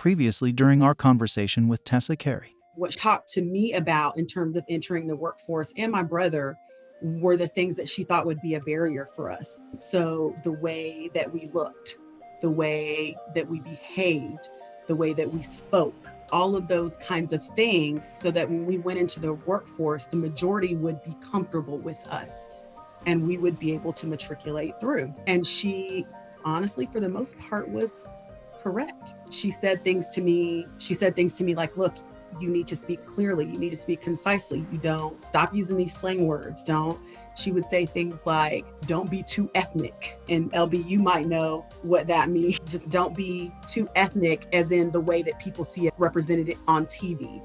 previously during our conversation with Tessa Carey. What talked to me about in terms of entering the workforce and my brother were the things that she thought would be a barrier for us. So the way that we looked, the way that we behaved, the way that we spoke, all of those kinds of things, so that when we went into the workforce, the majority would be comfortable with us and we would be able to matriculate through. And she, honestly, for the most part, was correct. She said things to me like, look, you need to speak clearly. You need to speak concisely. You don't stop using these slang words. She would say things like, don't be too ethnic. And LB, you might know what that means. Just don't be too ethnic, as in the way that people see it represented on TV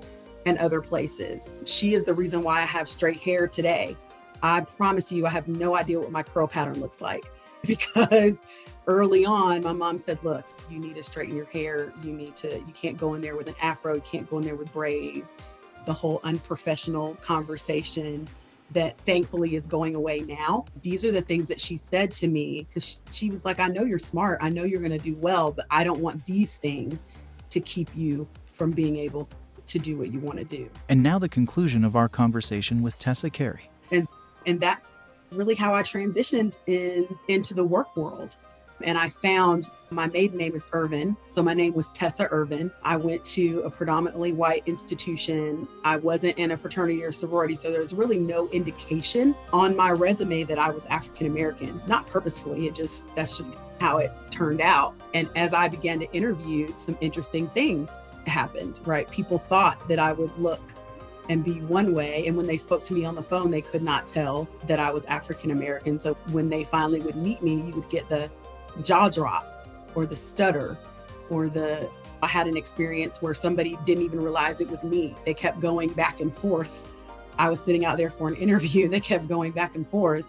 and other places. She is the reason why I have straight hair today. I promise you, I have no idea what my curl pattern looks like, because early on, my mom said, look, you need to straighten your hair. You can't go in there with an afro. You can't go in there with braids. The whole unprofessional conversation that thankfully is going away now. These are the things that she said to me, because she was like, I know you're smart. I know you're going to do well, but I don't want these things to keep you from being able to do what you want to do. And now the conclusion of our conversation with Tessa Carey. And that's really how I transitioned into the work world. And I found my maiden name is Irvin. So my name was Tessa Irvin. I went to a predominantly white institution. I wasn't in a fraternity or sorority. So there's really no indication on my resume that I was African American, not purposefully. That's just how it turned out. And as I began to interview, some interesting things happened, right? People thought that I would look and be one way. And when they spoke to me on the phone, they could not tell that I was African American. So when they finally would meet me, you would get the jaw drop or the stutter or I had an experience where somebody didn't even realize it was me. They kept going back and forth. I was sitting out there for an interview. They kept going back and forth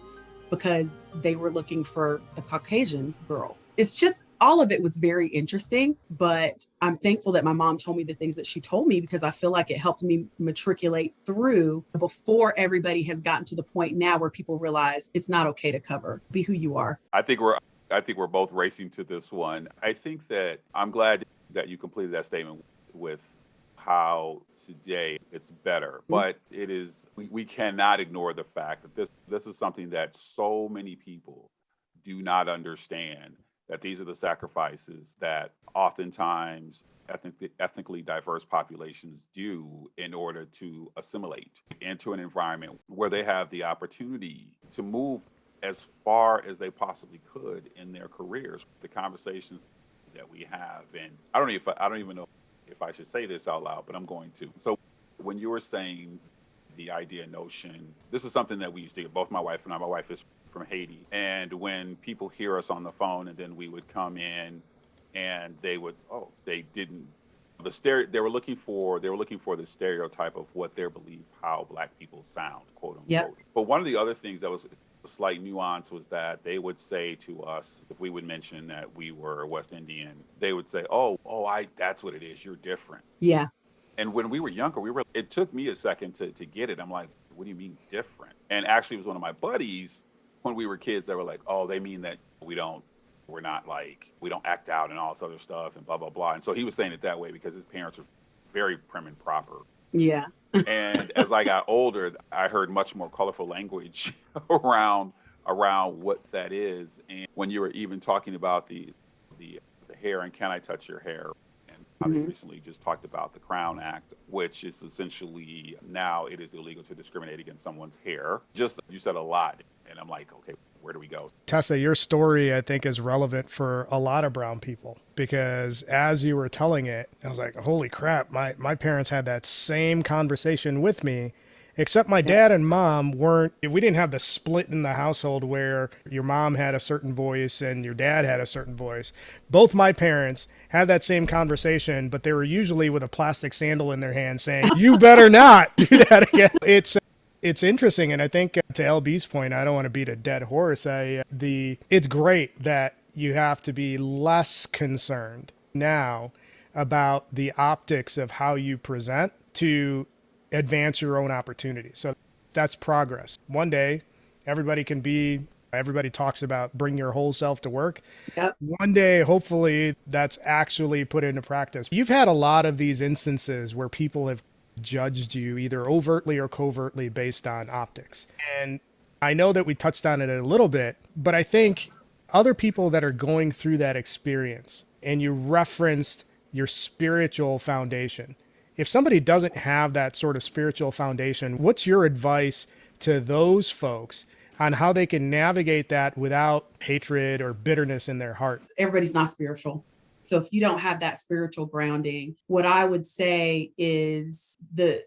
because they were looking for a Caucasian girl. It's just, all of it was very interesting, but I'm thankful that my mom told me the things that she told me, because I feel like it helped me matriculate through before everybody has gotten to the point now where people realize it's not okay to cover. Be who you are. I think we're both racing to this one. I think that I'm glad that you completed that statement with how today it's better, but it is, we cannot ignore the fact that this is something that so many people do not understand, that these are the sacrifices that oftentimes ethnically diverse populations do in order to assimilate into an environment where they have the opportunity to move as far as they possibly could in their careers. The conversations that we have, and I don't even know if I should say this out loud, but I'm going to. So when you were saying the notion, this is something that we used to get, both my wife and I. My wife is from Haiti. And when people hear us on the phone, and then we would come in and they would, they were looking for the stereotype of what they believe how Black people sound, quote unquote. Yep. But one of the other things that was a slight nuance was that they would say to us, if we would mention that we were West Indian, they would say, that's what it is. You're different. Yeah. And when we were younger, it took me a second to get it. I'm like, what do you mean different? And actually it was one of my buddies when we were kids that were like, they mean that we don't act out and all this other stuff and blah, blah, blah. And so he was saying it that way because his parents were very prim and proper. Yeah. And as I got older, I heard much more colorful language around what that is. And when you were even talking about the hair and can I touch your hair? I recently just talked about the Crown Act, which is essentially now it is illegal to discriminate against someone's hair. Just, you said a lot. And I'm like, okay, where do we go? Tessa, your story, I think, is relevant for a lot of brown people, because as you were telling it, I was like, holy crap, my parents had that same conversation with me, except my dad and mom we didn't have the split in the household where your mom had a certain voice and your dad had a certain voice. Both my parents had that same conversation, but they were usually with a plastic sandal in their hand saying, you better not do that again. It's interesting. And I think to LB's point, I don't want to beat a dead horse. It's great that you have to be less concerned now about the optics of how you present to advance your own opportunities. So that's progress. One day, everybody can be Everybody talks about bring your whole self to work. Yep. One day, hopefully, that's actually put into practice. You've had a lot of these instances where people have judged you either overtly or covertly based on optics. And I know that we touched on it a little bit, but I think other people that are going through that experience, and you referenced your spiritual foundation. If somebody doesn't have that sort of spiritual foundation, what's your advice to those folks on how they can navigate that without hatred or bitterness in their heart? Everybody's not spiritual. So if you don't have that spiritual grounding, what I would say is the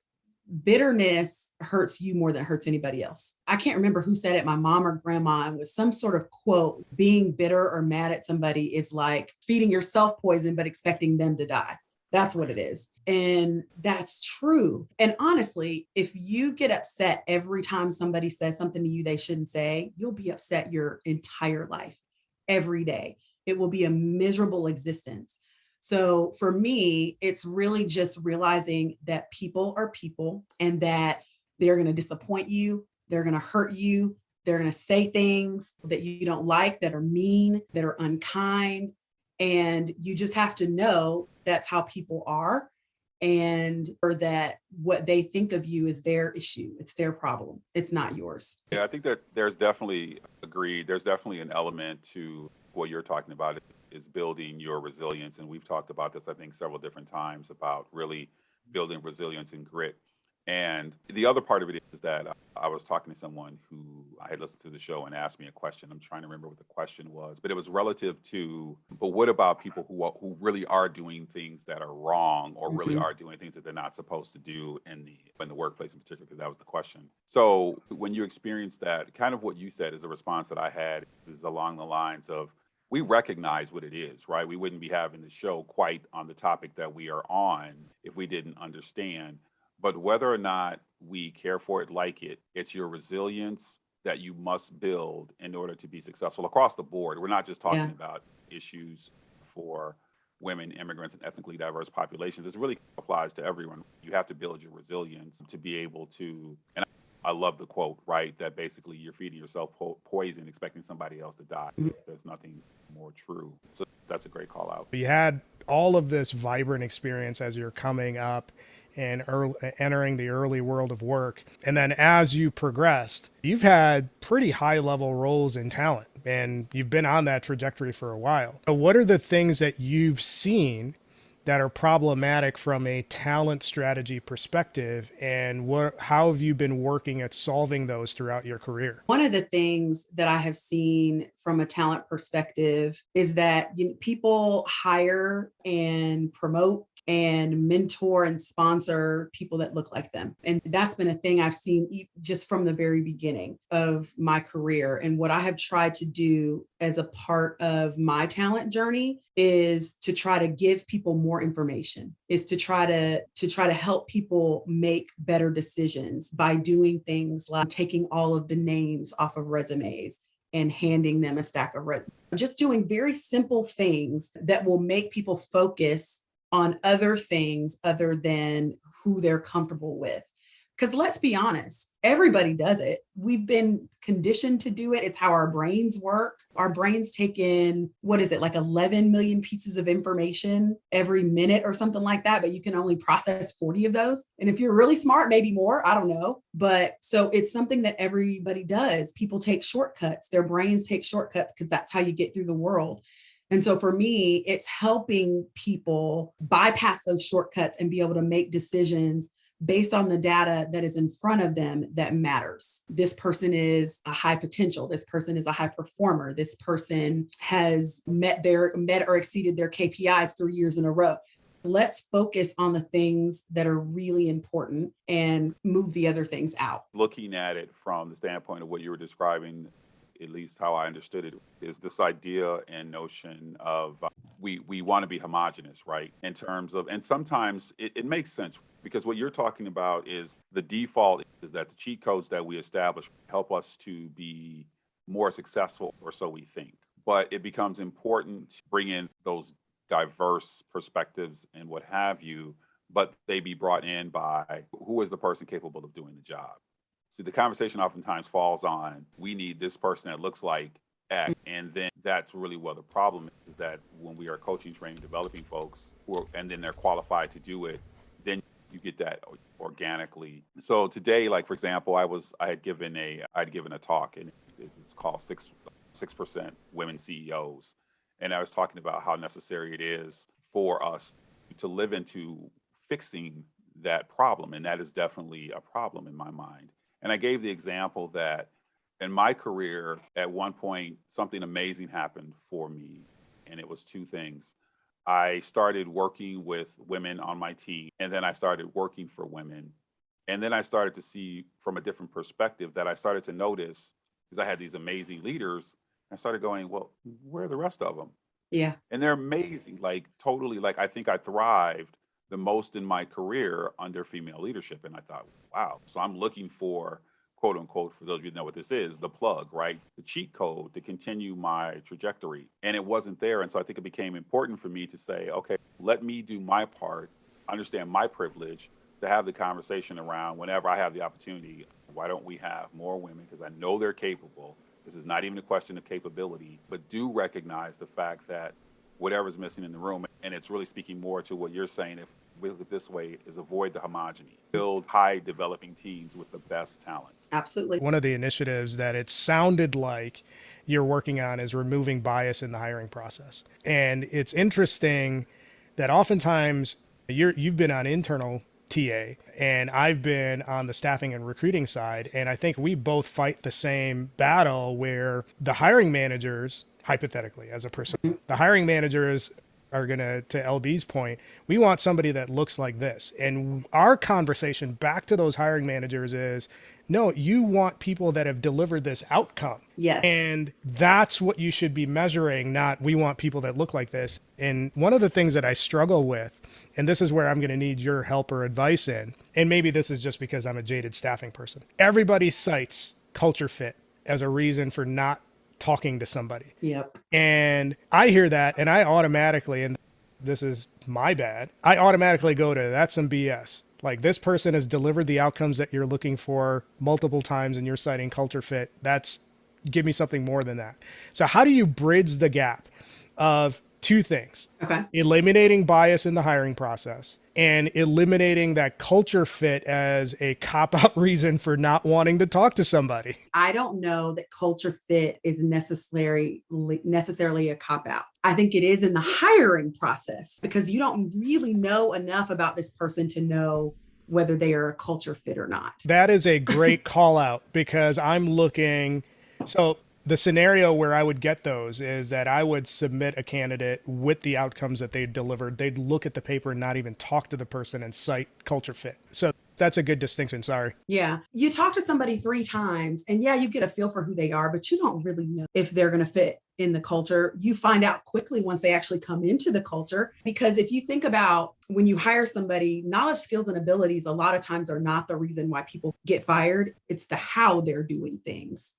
bitterness hurts you more than it hurts anybody else. I can't remember who said it, my mom or grandma, and with some sort of quote, being bitter or mad at somebody is like feeding yourself poison, but expecting them to die. That's what it is. And that's true. And honestly, if you get upset every time somebody says something to you they shouldn't say, you'll be upset your entire life, every day. It will be a miserable existence. So for me, it's really just realizing that people are people and that they're going to disappoint you. They're going to hurt you. They're going to say things that you don't like, that are mean, that are unkind. And you just have to know that's how people are, and or that what they think of you is their issue. It's their problem. It's not yours. Yeah, I think that there's definitely agreed. There's definitely an element to what you're talking about is building your resilience. And we've talked about this, I think, several different times about really building resilience and grit. And the other part of it is that I was talking to someone who I had listened to the show and asked me a question. I'm trying to remember what the question was, but it was relative to, but what about people who really are doing things that are wrong or really Mhm. are doing things that they're not supposed to do in the workplace in particular, because that was the question. So when you experience that, kind of what you said is a response that I had is along the lines of, we recognize what it is, right? We wouldn't be having the show quite on the topic that we are on if we didn't understand. But whether or not we care for it, like it, it's your resilience that you must build in order to be successful across the board. We're not just talking Yeah. about issues for women, immigrants, and ethnically diverse populations. This really applies to everyone. You have to build your resilience to be able to, and I love the quote, right? That basically you're feeding yourself poison, expecting somebody else to die. Mhm. There's nothing more true. So that's a great call out. You had all of this vibrant experience as you're coming up and entering the early world of work. And then as you progressed, you've had pretty high level roles in talent and you've been on that trajectory for a while. So what are the things that you've seen that are problematic from a talent strategy perspective, and how have you been working at solving those throughout your career? One of the things that I have seen from a talent perspective is that people hire and promote and mentor and sponsor people that look like them. And that's been a thing I've seen just from the very beginning of my career. And what I have tried to do as a part of my talent journey is to try to give people more information, is to try to help people make better decisions by doing things like taking all of the names off of resumes and handing them a stack of resumes. Just doing very simple things that will make people focus on other things other than who they're comfortable with. Because let's be honest, everybody does it. We've been conditioned to do it. It's how our brains work. Our brains take in, what is it, like 11 million pieces of information every minute or something like that, but you can only process 40 of those. And if you're really smart, maybe more, I don't know. But so it's something that everybody does. People take shortcuts. Their brains take shortcuts because that's how you get through the world. And so for me, it's helping people bypass those shortcuts and be able to make decisions based on the data that is in front of them that matters. This person is a high potential. This person is a high performer. This person has met or exceeded their KPIs 3 years in a row. Let's focus on the things that are really important and move the other things out. Looking at it from the standpoint of what you were describing, at least how I understood it, is this idea and notion of we want to be homogenous, right? In terms of, and sometimes it makes sense because what you're talking about is the default is that the cheat codes that we establish help us to be more successful, or so we think. But it becomes important to bring in those diverse perspectives and what have you, but they be brought in by who is the person capable of doing the job. So the conversation oftentimes falls on, we need this person that looks like X. And then that's really what the problem is that when we are coaching, training, developing folks and then they're qualified to do it, then you get that organically. So today, like for example, I had given a talk, and it was called 6% Women CEOs. And I was talking about how necessary it is for us to live into fixing that problem. And that is definitely a problem in my mind. And I gave the example that in my career, at one point, something amazing happened for me. And it was two things. I started working with women on my team, and then I started working for women. And then I started to see from a different perspective that I started to notice, because I had these amazing leaders, I started going, well, where are the rest of them? Yeah. And they're amazing, like totally, like I think I thrived the most in my career under female leadership. And I thought, wow. So I'm looking for, quote unquote, for those of you who know what this is, the plug, right? The cheat code to continue my trajectory. And it wasn't there. And so I think it became important for me to say, okay, let me do my part, understand my privilege, to have the conversation around whenever I have the opportunity, why don't we have more women? Because I know they're capable. This is not even a question of capability, but do recognize the fact that whatever's missing in the room, and it's really speaking more to what you're saying, if we look at it this way, is avoid the homogeny, build high developing teams with the best talent. Absolutely. One of the initiatives that it sounded like you're working on is removing bias in the hiring process. And it's interesting that oftentimes you've been on internal TA and I've been on the staffing and recruiting side. And I think we both fight the same battle where the hiring managers, hypothetically as a person, the hiring managers are going to LB's point, we want somebody that looks like this. And our conversation back to those hiring managers is, no, you want people that have delivered this outcome. Yes. And that's what you should be measuring, not we want people that look like this. And one of the things that I struggle with, and this is where I'm going to need your help or advice in, and maybe this is just because I'm a jaded staffing person. Everybody cites culture fit as a reason for not talking to somebody. Yep. And I hear that and I automatically, and this is my bad, I automatically go to, that's some BS. Like, this person has delivered the outcomes that you're looking for multiple times and you're citing culture fit. Give me something more than that. So how do you bridge the gap of two things? Okay. Eliminating bias in the hiring process and eliminating that culture fit as a cop-out reason for not wanting to talk to somebody. I don't know that culture fit is necessarily a cop-out. I think it is in the hiring process because you don't really know enough about this person to know whether they are a culture fit or not. That is a great call out because I'm looking, so the scenario where I would get those is that I would submit a candidate with the outcomes that they delivered. They'd look at the paper and not even talk to the person and cite culture fit. So that's a good distinction. Sorry. Yeah. You talk to somebody 3 times and yeah, you get a feel for who they are, but you don't really know if they're going to fit in the culture. You find out quickly once they actually come into the culture, because if you think about when you hire somebody, knowledge, skills, and abilities a lot of times are not the reason why people get fired. It's the how they're doing things.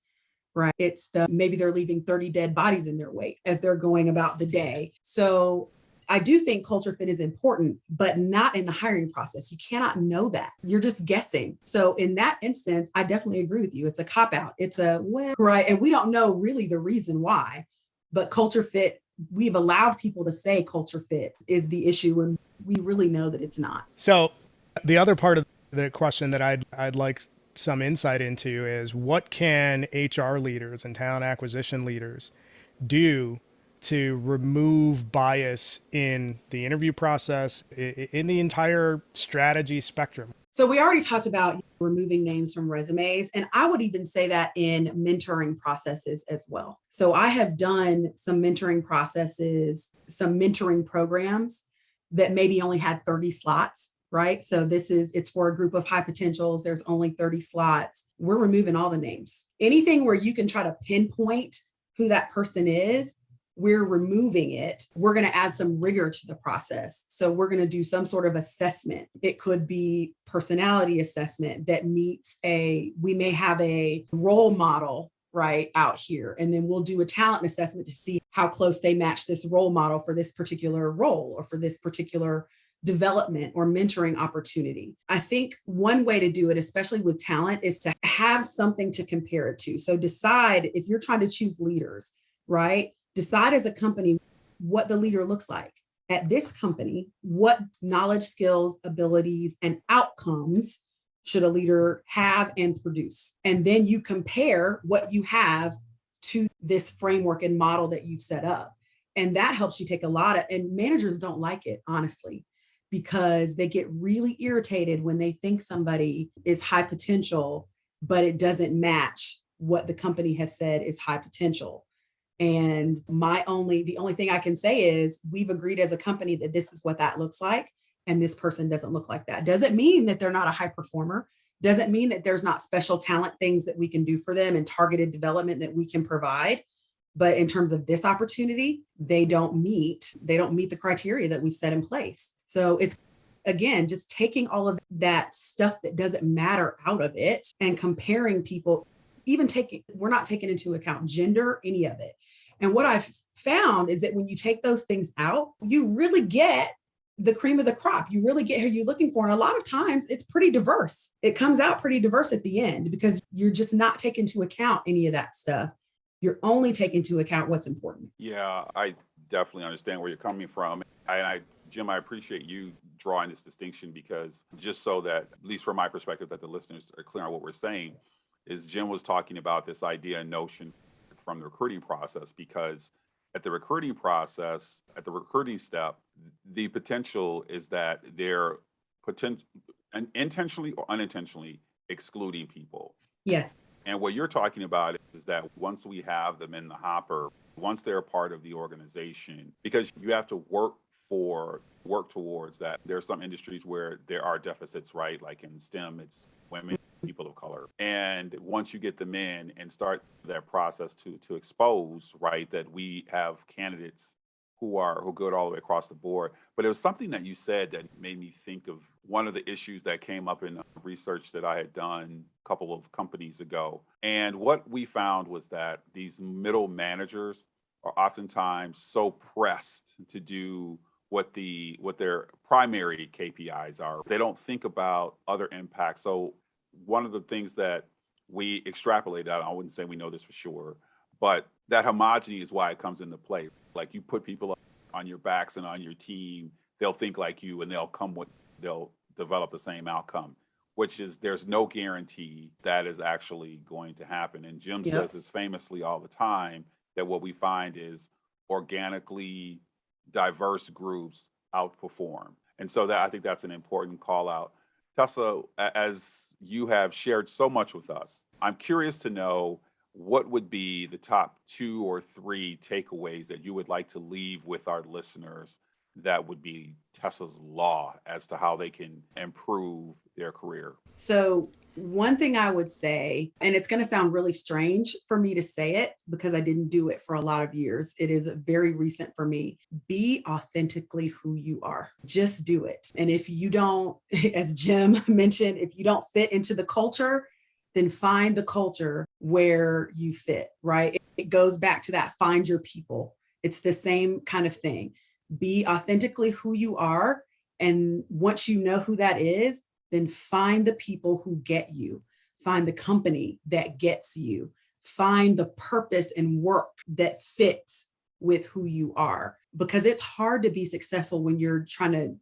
Right. It's maybe they're leaving 30 dead bodies in their wake as they're going about the day. So I do think culture fit is important, but not in the hiring process. You cannot know that. You're just guessing. So in that instance, I definitely agree with you. It's a cop out. It's right. And we don't know really the reason why, but culture fit, we've allowed people to say culture fit is the issue when we really know that it's not. So the other part of the question that I'd like some insight into is, what can HR leaders and talent acquisition leaders do to remove bias in the interview process, in the entire strategy spectrum? So we already talked about removing names from resumes, and I would even say that in mentoring processes as well. So I have done some mentoring processes, some mentoring programs that maybe only had 30 slots. Right. So it's for a group of high potentials. There's only 30 slots. We're removing all the names. Anything where you can try to pinpoint who that person is, we're removing it. We're going to add some rigor to the process. So we're going to do some sort of assessment. It could be personality assessment that we may have a role model right out here. And then we'll do a talent assessment to see how close they match this role model for this particular role or for this particular development or mentoring opportunity. I think one way to do it, especially with talent, is to have something to compare it to. So decide, if you're trying to choose leaders, right? Decide as a company what the leader looks like. At this company, what knowledge, skills, abilities, and outcomes should a leader have and produce? And then you compare what you have to this framework and model that you've set up. And that helps you take a lot of, and managers don't like it, honestly, because they get really irritated when they think somebody is high potential, but it doesn't match what the company has said is high potential. And the only thing I can say is we've agreed as a company that this is what that looks like. And this person doesn't look like that. Doesn't mean that they're not a high performer. Doesn't mean that there's not special talent things that we can do for them and targeted development that we can provide. But in terms of this opportunity, they don't meet the criteria that we set in place. So it's, again, just taking all of that stuff that doesn't matter out of it and comparing people, we're not taking into account gender, any of it. And what I've found is that when you take those things out, you really get the cream of the crop. You really get who you're looking for. And a lot of times it's pretty diverse. It comes out pretty diverse at the end because you're just not taking into account any of that stuff. You're only taking into account what's important. Yeah, I definitely understand where you're coming from. Jim, I appreciate you drawing this distinction because just so that, at least from my perspective, that the listeners are clear on what we're saying, is Jim was talking about this idea and notion from the recruiting process, because at the recruiting process, at the recruiting step, the potential is that they're intentionally or unintentionally excluding people. Yes. And what you're talking about is that once we have them in the hopper, once they're a part of the organization, because you have to work towards that. There are some industries where there are deficits, right? Like in STEM, it's women, people of color. And once you get them in and start that process to expose, right, that we have candidates who go all the way across the board. But it was something that you said that made me think of one of the issues that came up in research that I had done a couple of companies ago. And what we found was that these middle managers are oftentimes so pressed to do what their primary KPIs are. They don't think about other impacts. So one of the things that we extrapolate out, I wouldn't say we know this for sure, but that homogeny is why it comes into play. Like you put people on your backs and on your team, they'll think like you and they'll develop the same outcome, which is there's no guarantee that is actually going to happen. And Jim says this famously all the time, that what we find is organically diverse groups outperform. And so that I think that's an important call out. Tessa, as you have shared so much with us, I'm curious to know what would be the top 2 or 3 takeaways that you would like to leave with our listeners that would be Tessa's law as to how they can improve their career? So one thing I would say, and it's going to sound really strange for me to say it because I didn't do it for a lot of years. It is very recent for me. Be authentically who you are. Just do it. And if you don't, as Jim mentioned, if you don't fit into the culture, then find the culture where you fit, right? It goes back to that, find your people. It's the same kind of thing. Be authentically who you are. And once you know who that is, then find the people who get you, find the company that gets you, find the purpose and work that fits with who you are, because it's hard to be successful when you're trying to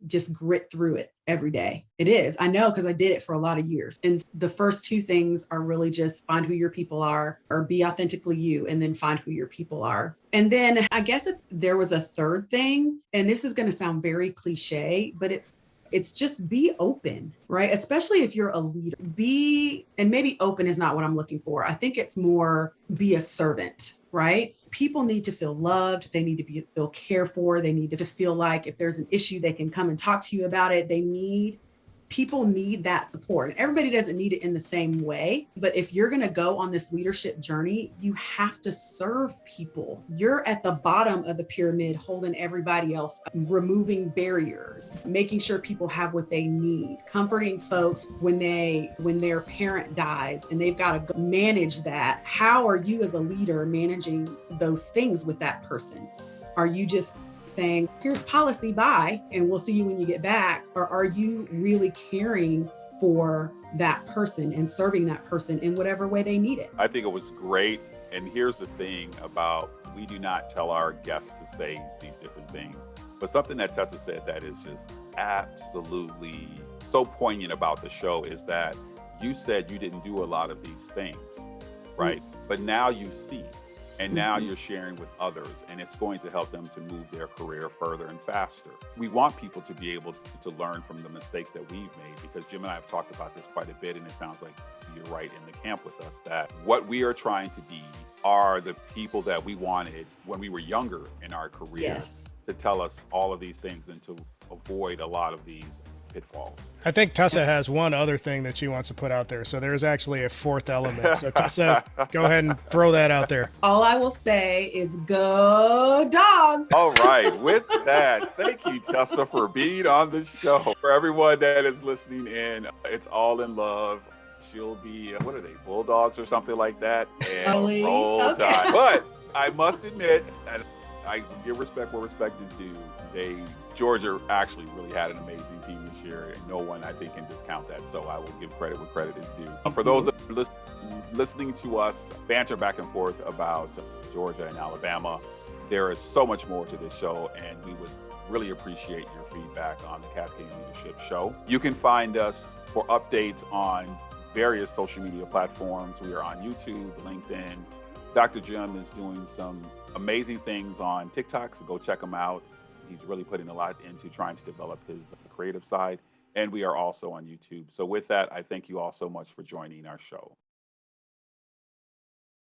just grit through it every day. It is. I know, because I did it for a lot of years. And the first 2 things are really just find who your people are, or be authentically you, and then find who your people are. And then I guess if there was a third thing, and this is going to sound very cliche, but it's just be open, right? Especially if you're a leader. And maybe open is not what I'm looking for. I think it's more be a servant, right? People need to feel loved. They need to feel cared for. They need to feel like if there's an issue, they can come and talk to you about it. People need that support. And everybody doesn't need it in the same way. But if you're going to go on this leadership journey, you have to serve people. You're at the bottom of the pyramid, holding everybody else, removing barriers, making sure people have what they need, comforting folks when their parent dies and they've got to manage that. How are you as a leader managing those things with that person? Are you just saying, here's policy, bye, and we'll see you when you get back? Or are you really caring for that person and serving that person in whatever way they need it? I think it was great. And here's the thing about, we do not tell our guests to say these different things. But something that Tessa said that is just absolutely so poignant about the show is that you said you didn't do a lot of these things, right? But now you see, and now you're sharing with others, and it's going to help them to move their career further and faster. We want people to be able to learn from the mistakes that we've made, because Jim and I have talked about this quite a bit, and it sounds like you're right in the camp with us, that what we are trying to be are the people that we wanted when we were younger in our careers, Yes. to tell us all of these things and to avoid a lot of these pitfalls. I think Tessa has one other thing that she wants to put out there. So there's actually a fourth element. So Tessa, go ahead and throw that out there. All I will say is go dogs. All right. With that, thank you, Tessa, for being on the show. For everyone that is listening in, it's all in love. She'll be, what are they, Bulldogs or something like that? And roll Okay. tide. But I must admit, and I give respect where respect is due, Georgia actually really had an amazing team this year, and no one, I think, can discount that. So I will give credit where credit is due. For those that are listening to us banter back and forth about Georgia and Alabama, there is so much more to this show, and we would really appreciate your feedback on the Cascading Leadership Show. You can find us for updates on various social media platforms. We are on YouTube, LinkedIn. Dr. Jim is doing some amazing things on TikTok, so go check him out. He's really putting a lot into trying to develop his creative side. And we are also on YouTube. So with that, I thank you all so much for joining our show.